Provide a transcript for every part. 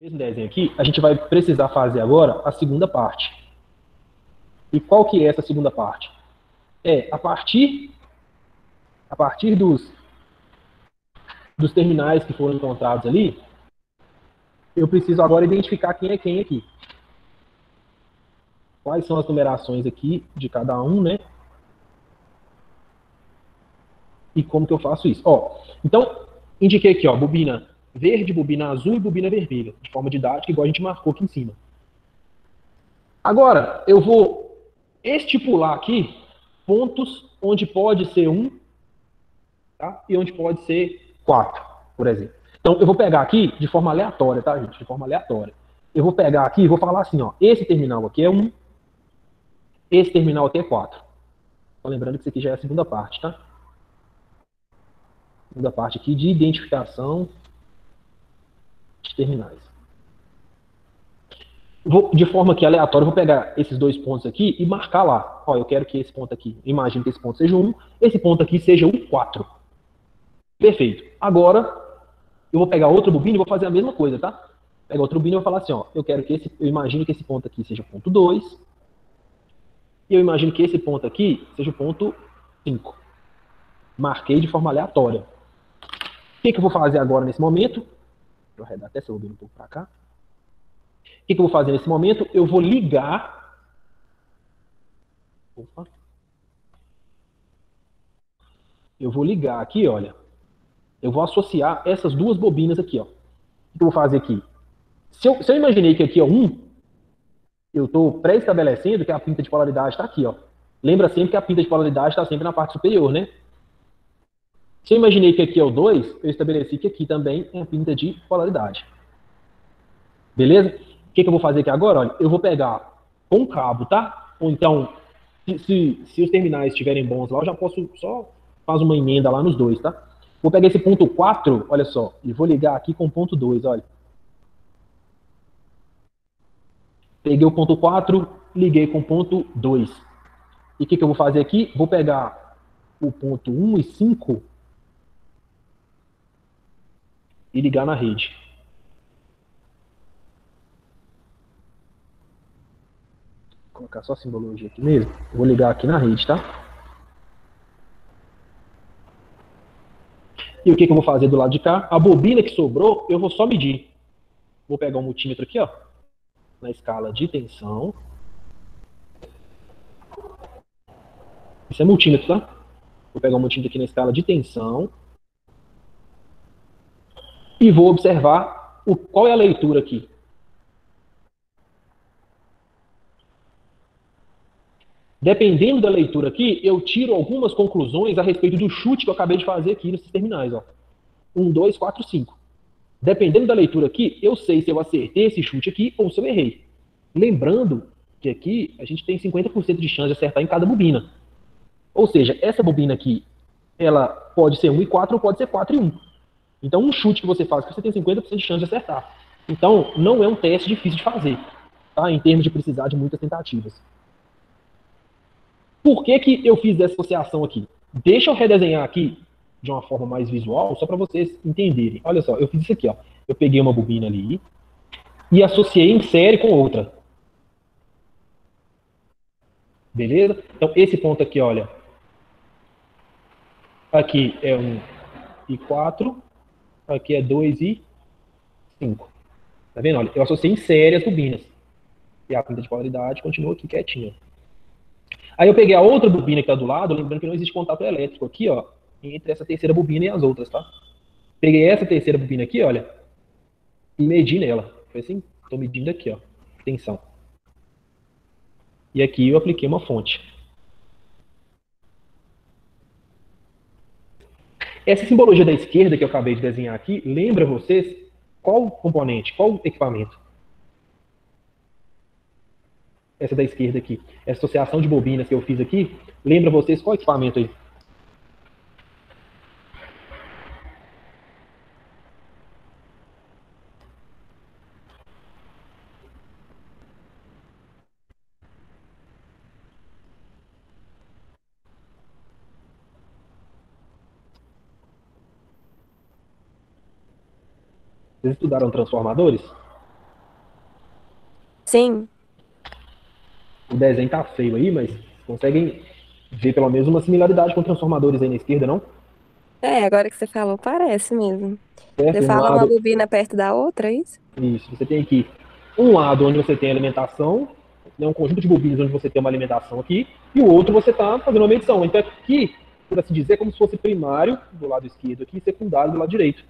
Mesmo desenho aqui, a gente vai precisar fazer agora a segunda parte. E qual que é essa segunda parte? É a partir dos terminais que foram encontrados ali, eu preciso agora identificar quem é quem aqui. Quais são as numerações aqui de cada um, né? E como que eu faço isso? Ó, então, indiquei aqui, ó, bobina verde, bobina azul e bobina vermelha, de forma didática, igual a gente marcou aqui em cima. Agora, eu vou estipular aqui pontos onde pode ser 1, tá? E onde pode ser 4, por exemplo. Então, eu vou pegar aqui de forma aleatória, tá, gente? De forma aleatória. Eu vou pegar aqui e vou falar assim, ó, esse terminal aqui é 1, esse terminal aqui é 4. Só lembrando que isso aqui já é a segunda parte, tá? Segunda parte aqui de identificação de terminais. Vou, de forma aqui aleatória, eu vou pegar esses dois pontos aqui e marcar lá. Ó, eu quero que esse ponto aqui, imagino que esse ponto seja 1, esse ponto aqui seja o 4. Perfeito. Agora, eu vou pegar outra bobina e vou fazer a mesma coisa, tá? Pega outra bobina e vou falar assim, ó, eu imagino que esse ponto aqui seja o ponto 2, e eu imagino que esse ponto aqui seja o ponto 5. Marquei de forma aleatória. O que eu vou fazer agora nesse momento? Deixa eu arredar até essa bobina um pouco para cá. O que eu vou fazer nesse momento? Eu vou ligar. Opa. Eu vou ligar aqui, olha. Eu vou associar essas duas bobinas aqui, ó. O que eu vou fazer aqui? Se eu imaginei que aqui é 1, eu estou pré-estabelecendo que a pinta de polaridade está aqui, ó. Lembra sempre que a pinta de polaridade está sempre na parte superior, né? Se eu imaginei que aqui é o 2, eu estabeleci que aqui também é a pinta de polaridade. Beleza? O que eu vou fazer aqui agora? Olha, eu vou pegar com cabo, tá? Ou então, se os terminais estiverem bons lá, eu já posso só fazer uma emenda lá nos dois, tá? Vou pegar esse ponto 4, olha só, e vou ligar aqui com o ponto 2, olha. Peguei o ponto 4, liguei com o ponto 2. E o que eu vou fazer aqui? Vou pegar o ponto 1 e 5 e ligar na rede. Vou colocar só a simbologia aqui mesmo. Vou ligar aqui na rede, tá? E o que eu vou fazer do lado de cá? A bobina que sobrou, eu vou só medir. Vou pegar um multímetro aqui, ó, na escala de tensão. Isso é multímetro, tá? Vou pegar um multímetro aqui na escala de tensão e vou observar qual é a leitura aqui. Dependendo da leitura aqui, eu tiro algumas conclusões a respeito do chute que eu acabei de fazer aqui nesses terminais, ó. 1, 2, 4, 5. Dependendo da leitura aqui, eu sei se eu acertei esse chute aqui ou se eu errei. Lembrando que aqui a gente tem 50% de chance de acertar em cada bobina. Ou seja, essa bobina aqui, ela pode ser 1 e 4 ou pode ser 4 e 1. Então, um chute que você faz, você tem 50% de chance de acertar. Então, não é um teste difícil de fazer, tá? Em termos de precisar de muitas tentativas. Por que que eu fiz essa associação aqui? Deixa eu redesenhar aqui de uma forma mais visual, só para vocês entenderem. Olha só, eu fiz isso aqui, ó. Eu peguei uma bobina ali e associei em série com outra. Beleza? Então, esse ponto aqui, olha. Aqui é 1 e 4. Aqui é 2 e 5. Tá vendo? Olha, eu associei em série as bobinas. E a pinta de polaridade continua aqui quietinha. Aí eu peguei a outra bobina que está do lado, lembrando que não existe contato elétrico aqui, ó, entre essa terceira bobina e as outras, tá? Peguei essa terceira bobina aqui, olha, e medi nela. Foi assim, estou medindo aqui, ó, tensão. E aqui eu apliquei uma fonte. Essa simbologia da esquerda que eu acabei de desenhar aqui, lembra vocês qual componente, qual equipamento? Essa da esquerda aqui. Essa associação de bobinas que eu fiz aqui, lembra vocês qual equipamento aí? Vocês estudaram transformadores? Sim. O desenho tá feio aí, mas conseguem ver pelo menos uma similaridade com transformadores aí na esquerda, não? É, agora que você falou, parece mesmo. Você Certo? Um fala uma lado, bobina perto da outra, é isso? isso, você tem aqui um lado onde você tem alimentação, né, um conjunto de bobinas onde você tem uma alimentação aqui, e o outro você está fazendo uma medição. Então aqui, por assim dizer, é como se fosse primário do lado esquerdo aqui e secundário do lado direito.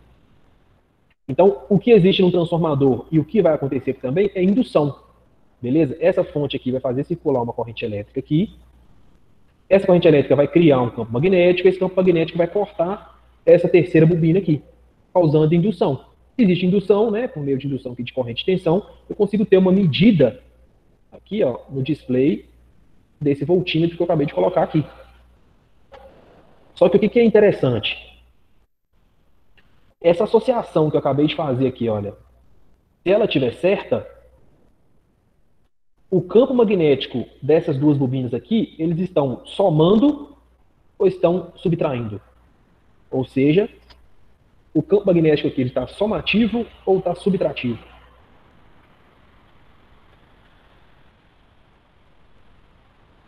Então, o que existe no transformador e o que vai acontecer aqui também é indução. Beleza? Essa fonte aqui vai fazer circular uma corrente elétrica aqui. Essa corrente elétrica vai criar um campo magnético. Esse campo magnético vai cortar essa terceira bobina aqui, causando indução. Se existe indução, né, por meio de indução aqui de corrente de tensão, eu consigo ter uma medida aqui, ó, no display desse voltímetro que eu acabei de colocar aqui. Só que o que é interessante? Essa associação que eu acabei de fazer aqui, olha, se ela estiver certa, o campo magnético dessas duas bobinas aqui, eles estão somando ou estão subtraindo? Ou seja, o campo magnético aqui está somativo ou está subtrativo?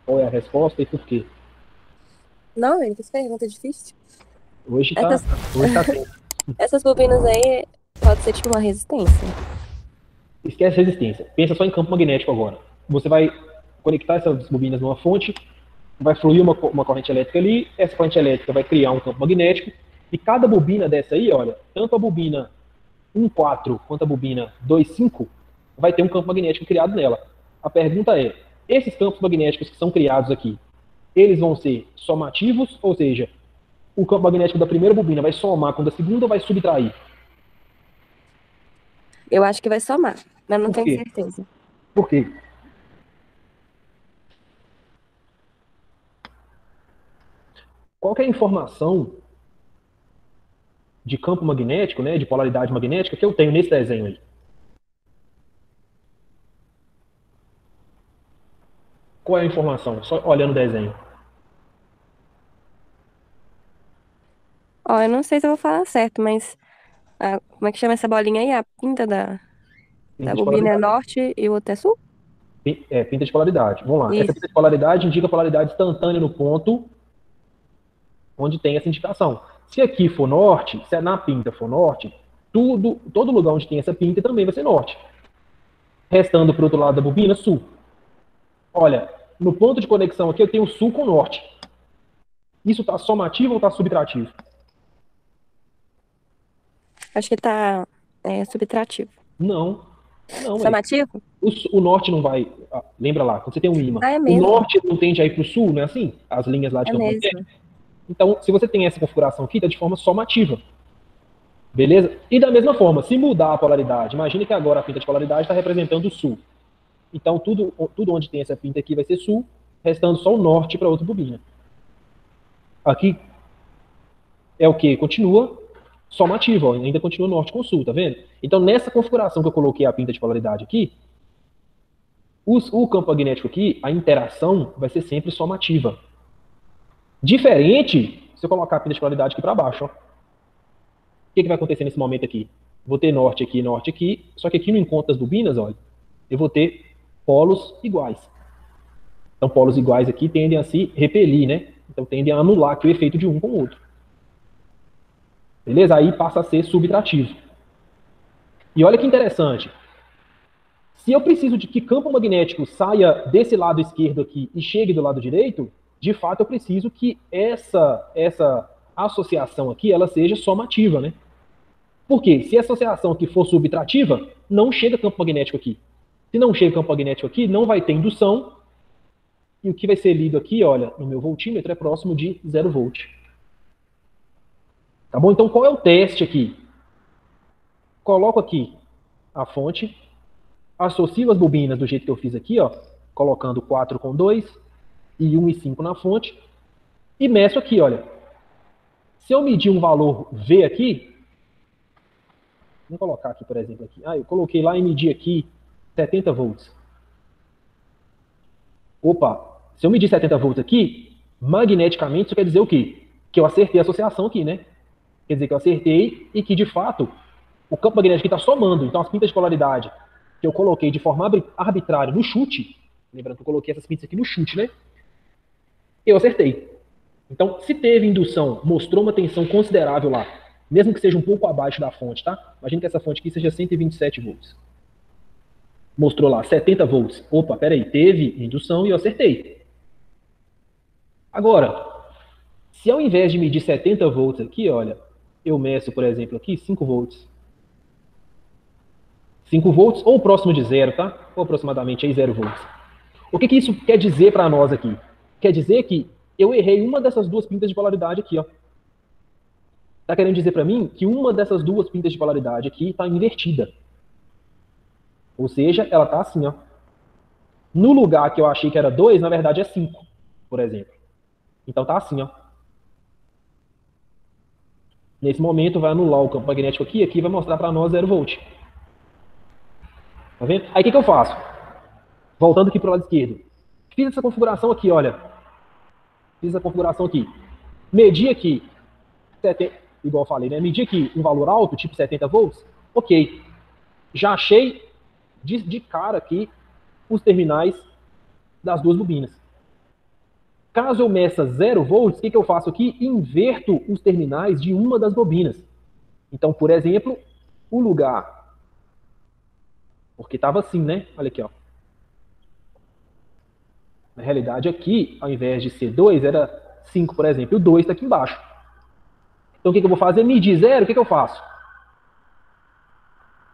Qual é a resposta e por quê? Não, velho, que pergunta difícil. Hoje está Essas, hoje tá tenso. essas bobinas aí pode ser tipo uma resistência. Esquece resistência. Pensa só em campo magnético agora. Você vai conectar essas bobinas numa fonte, vai fluir uma corrente elétrica ali, essa corrente elétrica vai criar um campo magnético, e cada bobina dessa aí, olha, tanto a bobina 1,4 quanto a bobina 2,5 vai ter um campo magnético criado nela. A pergunta é, esses campos magnéticos que são criados aqui, eles vão ser somativos, ou seja, o campo magnético da primeira bobina vai somar com o da segunda ou vai subtrair? Eu acho que vai somar, mas não Por tenho quê? certeza. Por quê? Qual que é a informação de campo magnético, né, de polaridade magnética que eu tenho nesse desenho aí? Qual é a informação? Só olhando o desenho. Ó, eu não sei se eu vou falar certo, mas como é que chama essa bolinha aí? A pinta da Pinta de bobina é polaridade. norte e o outro é sul? Pinta de polaridade. Vamos lá. Essa Isso. pinta de polaridade indica polaridade instantânea no ponto onde tem essa indicação. Se aqui for norte, se na pinta for norte, todo lugar onde tem essa pinta também vai ser norte. Restando para o outro lado da bobina, sul. Olha, no ponto de conexão aqui eu tenho sul com norte. Isso está somativo ou está subtrativo? Acho que tá subtrativo. Não, não, é. Somativo? O norte não vai. Lembra lá, quando você tem um ímã, Ah, é o mesmo. norte não tende a ir para o sul, não é assim? As linhas lá de É campo mesmo. magnético. Então, se você tem essa configuração aqui, está de forma somativa. Beleza? E da mesma forma, se mudar a polaridade, imagine que agora a pinta de polaridade está representando o sul. Então, tudo onde tem essa pinta aqui vai ser sul, restando só o norte para outra bobina. Aqui é o que? Continua somativo, ó, ainda continua norte com sul, tá vendo? Então, nessa configuração que eu coloquei a pinta de polaridade aqui, o campo magnético aqui, a interação vai ser sempre somativa. Diferente se eu colocar a pinta de polaridade aqui para baixo. Ó. O que vai acontecer nesse momento aqui? Vou ter norte aqui, só que aqui no encontro das bobinas, olha, eu vou ter polos iguais. Então, polos iguais aqui tendem a se repelir, né? Então, tendem a anular aqui o efeito de um com o outro. Beleza? Aí passa a ser subtrativo. E olha que interessante. Se eu preciso de que campo magnético saia desse lado esquerdo aqui e chegue do lado direito, de fato eu preciso que essa associação aqui ela seja somativa, né? Por quê? Se a associação aqui for subtrativa, não chega campo magnético aqui. Se não chega campo magnético aqui, não vai ter indução. E o que vai ser lido aqui, olha, no meu voltímetro é próximo de 0 volt. Tá bom? Então qual é o teste aqui? Coloco aqui a fonte, associo as bobinas do jeito que eu fiz aqui, ó, colocando 4 com 2 e 1 e 5 na fonte, e meço aqui, olha. Se eu medir um valor V aqui, vamos colocar aqui, por exemplo, aqui. Eu coloquei lá e medi aqui 70 volts. Opa, se eu medir 70 volts aqui, magneticamente isso quer dizer o quê? Que eu acertei a associação aqui, né? Quer dizer que eu acertei e que, de fato, o campo magnético está somando. Então, as pintas de polaridade que eu coloquei de forma arbitrária no chute, lembrando que eu coloquei essas pinças aqui no chute, né? Eu acertei. Então, se teve indução, mostrou uma tensão considerável lá, mesmo que seja um pouco abaixo da fonte, tá? Imagina que essa fonte aqui seja 127 volts. Mostrou lá 70 volts. Opa, peraí, teve indução e eu acertei. Agora, se ao invés de medir 70 volts aqui, olha, eu meço, por exemplo, aqui 5 volts. 5 volts ou próximo de zero, tá? Ou aproximadamente aí 0 volts. O que isso quer dizer para nós aqui? Quer dizer que eu errei uma dessas duas pintas de polaridade aqui, ó. Tá querendo dizer para mim que uma dessas duas pintas de polaridade aqui está invertida. Ou seja, ela tá assim, ó. No lugar que eu achei que era 2, na verdade é 5, por exemplo. Então tá assim, ó. Nesse momento vai anular o campo magnético aqui, aqui vai mostrar para nós 0 volt. Tá vendo? Aí o que eu faço? Voltando aqui pro lado esquerdo. Fiz essa configuração aqui, olha. Fiz a configuração aqui. Medi aqui, 70, igual eu falei, né? Medi aqui um valor alto, tipo 70 volts. Ok. Já achei de cara aqui os terminais das duas bobinas. Caso eu meça 0 volts, o que eu faço aqui? Inverto os terminais de uma das bobinas. Então, por exemplo, o lugar... Porque estava assim, né? Olha aqui, ó. Na realidade, aqui, ao invés de ser 2, era 5, por exemplo. E o 2 está aqui embaixo. Então, o que eu vou fazer? Medir 0, o que eu faço?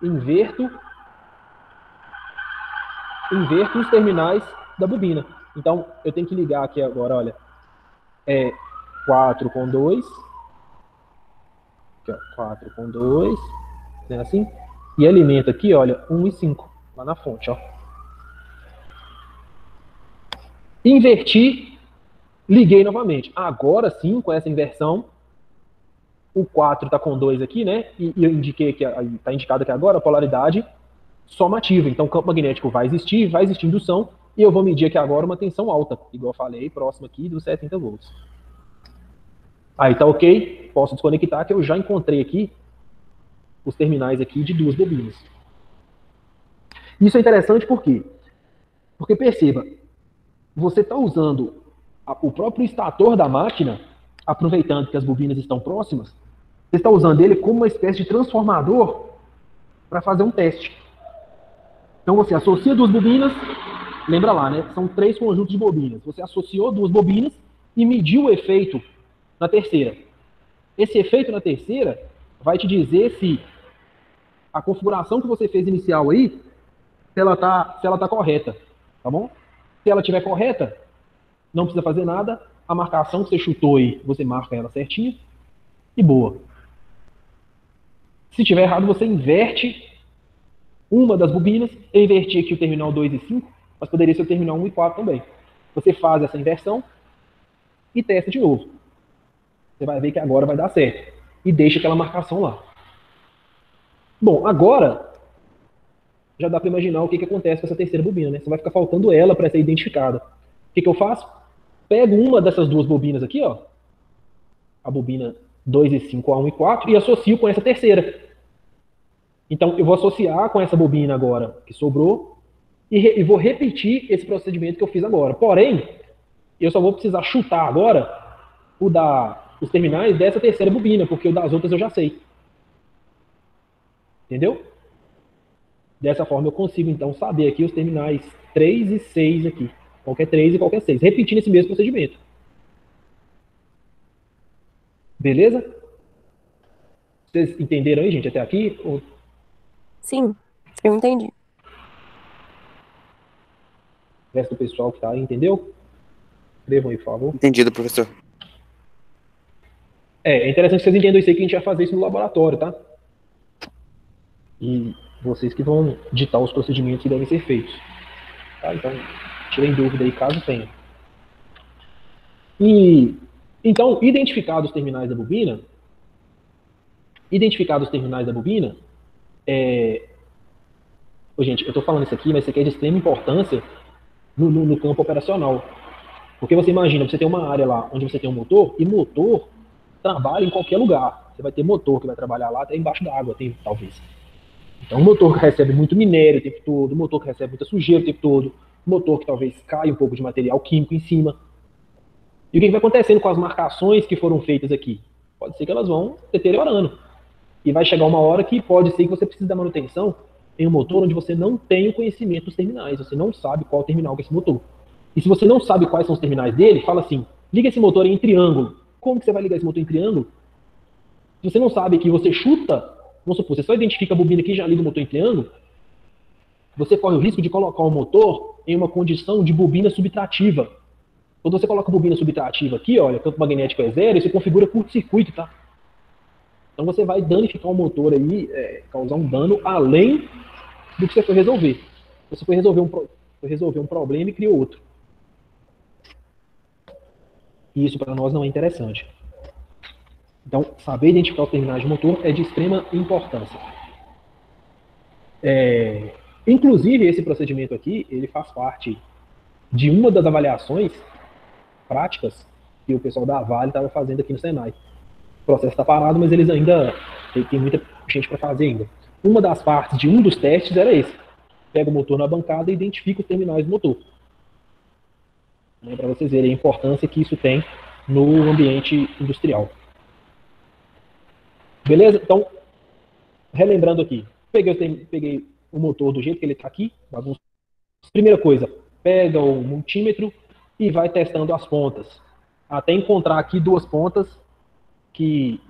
Inverto os terminais da bobina. Então, eu tenho que ligar aqui agora, olha. 4 com 2. Aqui, ó, 4 com 2. Né, assim. E alimenta aqui, olha, 1 e 5. Lá na fonte, ó. Inverti, liguei novamente. Agora sim, com essa inversão, o 4 está com 2 aqui, né? E eu indiquei que está indicado aqui agora a polaridade somativa. Então o campo magnético vai existir indução, e eu vou medir aqui agora uma tensão alta, igual eu falei, próximo aqui dos 70 volts. Aí tá ok, posso desconectar, que eu já encontrei aqui os terminais aqui de duas bobinas. Isso é interessante por quê? Porque perceba, você está usando o próprio estator da máquina, aproveitando que as bobinas estão próximas, você está usando ele como uma espécie de transformador para fazer um teste. Então você associa duas bobinas, lembra lá, né? São 3 conjuntos de bobinas. Você associou duas bobinas e mediu o efeito na terceira. Esse efeito na terceira vai te dizer se a configuração que você fez inicial aí, se ela tá correta, tá bom? Se ela estiver correta, não precisa fazer nada. A marcação que você chutou aí, você marca ela certinha e boa. Se tiver errado, você inverte uma das bobinas. Eu inverti aqui o terminal 2 e 5, mas poderia ser o terminal 1 e 4 também. Você faz essa inversão e testa de novo. Você vai ver que agora vai dar certo. E deixa aquela marcação lá. Bom, agora já dá para imaginar o que acontece com essa terceira bobina, né? Você vai ficar faltando ela para ser identificada. O que eu faço? Pego uma dessas duas bobinas aqui, ó, a bobina 2 e 5, a 1 e 4, e associo com essa terceira. Então, eu vou associar com essa bobina agora que sobrou e vou repetir esse procedimento que eu fiz agora. Porém, eu só vou precisar chutar agora os terminais dessa terceira bobina, porque o das outras eu já sei. Entendeu? Dessa forma eu consigo, então, saber aqui os terminais 3 e 6 aqui. Qualquer 3 e qualquer 6. Repetindo esse mesmo procedimento. Beleza? Vocês entenderam aí, gente, até aqui? Ou... Sim, eu entendi. O resto do pessoal que tá aí, entendeu? Escrevam aí, por favor. Entendido, professor. É interessante que vocês entendam isso aí, que a gente vai fazer isso no laboratório, tá? E vocês que vão ditar os procedimentos que devem ser feitos. Tá? Então, tirem dúvida aí, caso tenha. E, então, identificados os terminais da bobina, gente, eu estou falando isso aqui, mas isso aqui é de extrema importância no campo operacional. Porque você imagina, você tem uma área lá onde você tem um motor, e motor trabalha em qualquer lugar. Você vai ter motor que vai trabalhar lá até embaixo da água, talvez. Então, um motor que recebe muito minério o tempo todo, um motor que recebe muita sujeira o tempo todo, um motor que talvez caia um pouco de material químico em cima. E o que vai acontecendo com as marcações que foram feitas aqui? Pode ser que elas vão deteriorando. E vai chegar uma hora que pode ser que você precise da manutenção em um motor onde você não tem o conhecimento dos terminais, você não sabe qual terminal que é esse motor. E se você não sabe quais são os terminais dele, fala assim, liga esse motor em triângulo. Como que você vai ligar esse motor em triângulo? Se você não sabe que você chuta, vamos supor, você só identifica a bobina aqui e já liga o motor em triângulo, você corre o risco de colocar o motor em uma condição de bobina subtrativa. Quando você coloca a bobina subtrativa aqui, olha, campo magnético é zero, isso configura curto-circuito, tá? Então você vai danificar o motor aí, causar um dano além do que você foi resolver. Você foi resolver um problema e criou outro. E isso para nós não é interessante. Então, saber identificar os terminais de motor é de extrema importância. Inclusive, esse procedimento aqui, ele faz parte de uma das avaliações práticas que o pessoal da Vale estava fazendo aqui no Senai. O processo está parado, mas eles ainda tem muita gente para fazer ainda. Uma das partes de um dos testes era esse. Pega o motor na bancada e identifica os terminais do motor. Para vocês verem a importância que isso tem no ambiente industrial. Beleza? Então, relembrando aqui, peguei o motor do jeito que ele está aqui, bagunça. Primeira coisa, pega o multímetro e vai testando as pontas, até encontrar aqui duas pontas que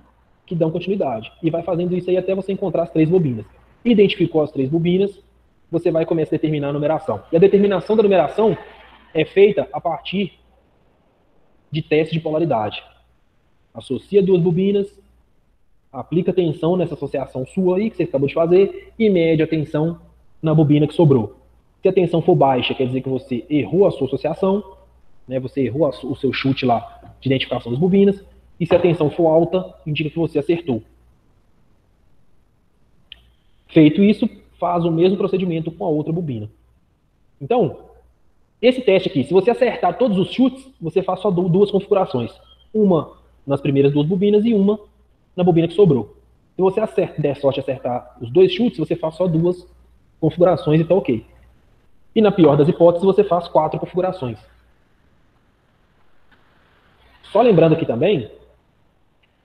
dão continuidade. E vai fazendo isso aí até você encontrar as 3 bobinas. Identificou as 3 bobinas, você vai começar a determinar a numeração. E a determinação da numeração é feita a partir de teste de polaridade. Associa 2 bobinas, aplica tensão nessa associação sua aí, que você acabou de fazer, e mede a tensão na bobina que sobrou. Se a tensão for baixa, quer dizer que você errou a sua associação, né, você errou o seu chute lá de identificação das bobinas, e se a tensão for alta, indica que você acertou. Feito isso, faz o mesmo procedimento com a outra bobina. Então, esse teste aqui, se você acertar todos os chutes, você faz só 2 configurações. Uma nas primeiras 2 bobinas e uma na bobina que sobrou. Se você der sorte de acertar os 2 chutes, você faz só 2 configurações e tá ok. E na pior das hipóteses, você faz 4 configurações. Só lembrando aqui também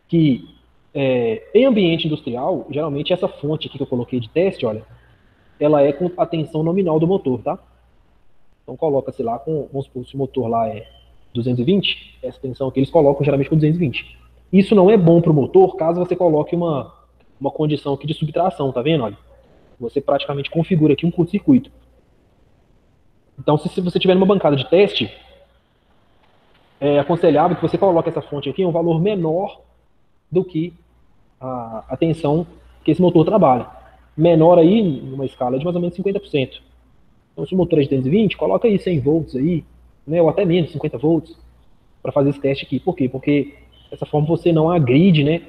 que em ambiente industrial, geralmente essa fonte aqui que eu coloquei de teste, olha, ela é com a tensão nominal do motor, tá? Então coloca-se lá com, vamos supor, se o motor lá é 220, essa tensão aqui eles colocam geralmente com 220. Isso não é bom para o motor caso você coloque uma condição aqui de subtração, tá vendo? Olha, você praticamente configura aqui um curto-circuito. Então, se você tiver numa bancada de teste, é aconselhável que você coloque essa fonte aqui em um valor menor do que a tensão que esse motor trabalha. Menor aí, numa escala de mais ou menos 50%. Então, se o motor é de 220, coloca aí 100 volts aí, né, ou até menos, 50 volts, para fazer esse teste aqui. Por quê? Porque dessa forma você não agride, né,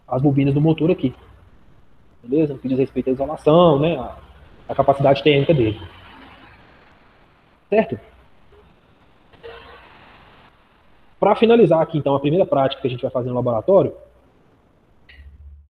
as bobinas do motor aqui. Beleza? No que diz respeito à isolação, né, a capacidade térmica dele. Certo? Para finalizar aqui, então, a primeira prática que a gente vai fazer no laboratório,